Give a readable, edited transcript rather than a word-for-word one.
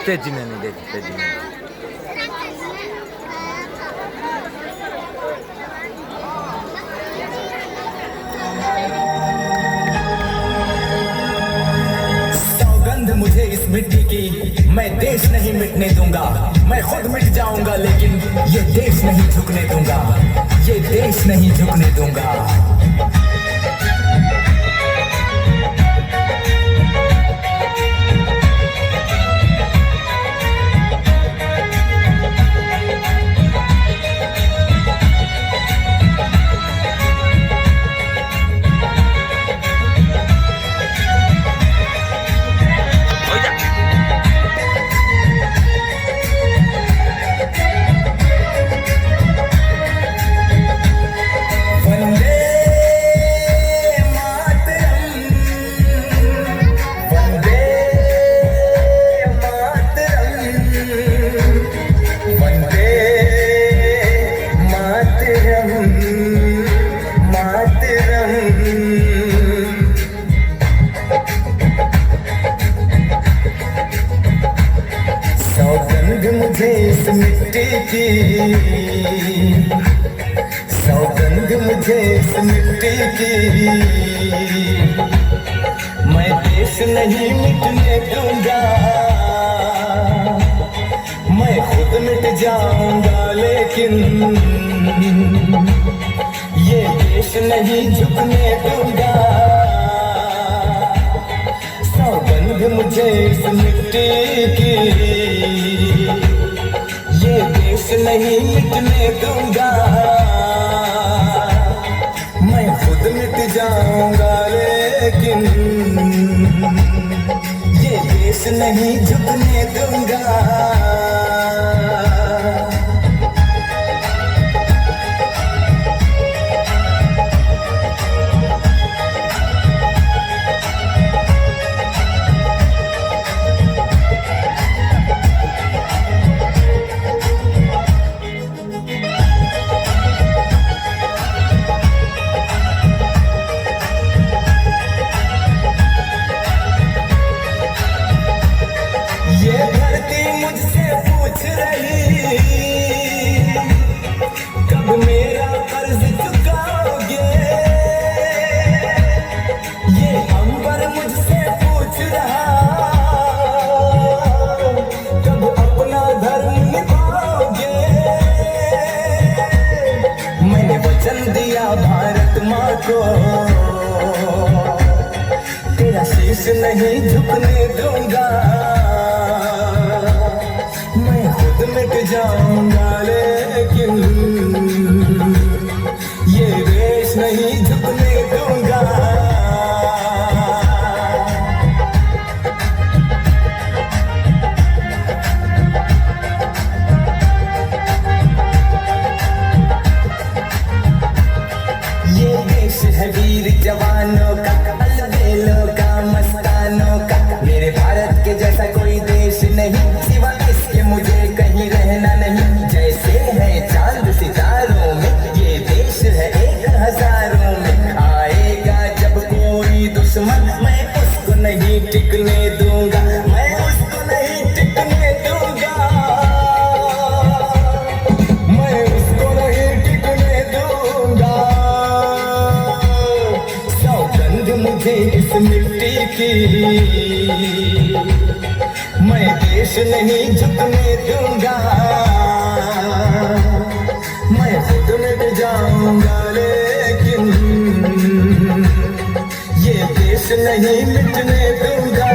तेजी में नहीं देखी, तेजी में सौगंध मुझे इस मिट्टी की, मैं देश नहीं मिटने दूंगा। मैं खुद मिट जाऊंगा लेकिन ये देश नहीं झुकने दूंगा, ये देश नहीं झुकने दूंगा। मुझे इस मिट्टी की, सौगंध मुझे इस मिट्टी की, मैं देश नहीं मिटने दूंगा। मैं खुद मिट जाऊंगा लेकिन ये देश नहीं झुकने दूंगा। सौगंध मुझे इस मिट्टी की, ये देश नहीं मिटने दूंगा। मैं खुद मिट जाऊंगा लेकिन ये देश नहीं झुकने दूंगा। ये धरती मुझसे पूछ रही, कब मेरा कर्ज चुकाओगे। ये अंबर मुझसे पूछ रहा, कब अपना धर्म निभाओगे। मैंने वचन दिया भारत माँ को, तेरा शीश नहीं झुकने दूंगा। मिट जाऊंगा लेकिन ये देश नहीं झुकने दूंगा। ये देश है वीर जवानों का, अलबेलों का, मस्तानों का। मेरे भारत के जैसा कोई देश नहीं, सिवा इसके मुझे कहीं रहना नहीं। जैसे है चांद सितारों में, ये देश है एक हजारों में। आएगा जब कोई दुश्मन, मैं उसको नहीं टिकने दूंगा, मैं उसको नहीं टिकने दूंगा, मैं उसको नहीं टिकने दूंगा। सौगंध मुझे इस मिट्टी की, मैं देश नहीं झुकने दूंगा। मैं खुद मिट जाऊंगा लेकिन ये देश नहीं मिटने दूंगा।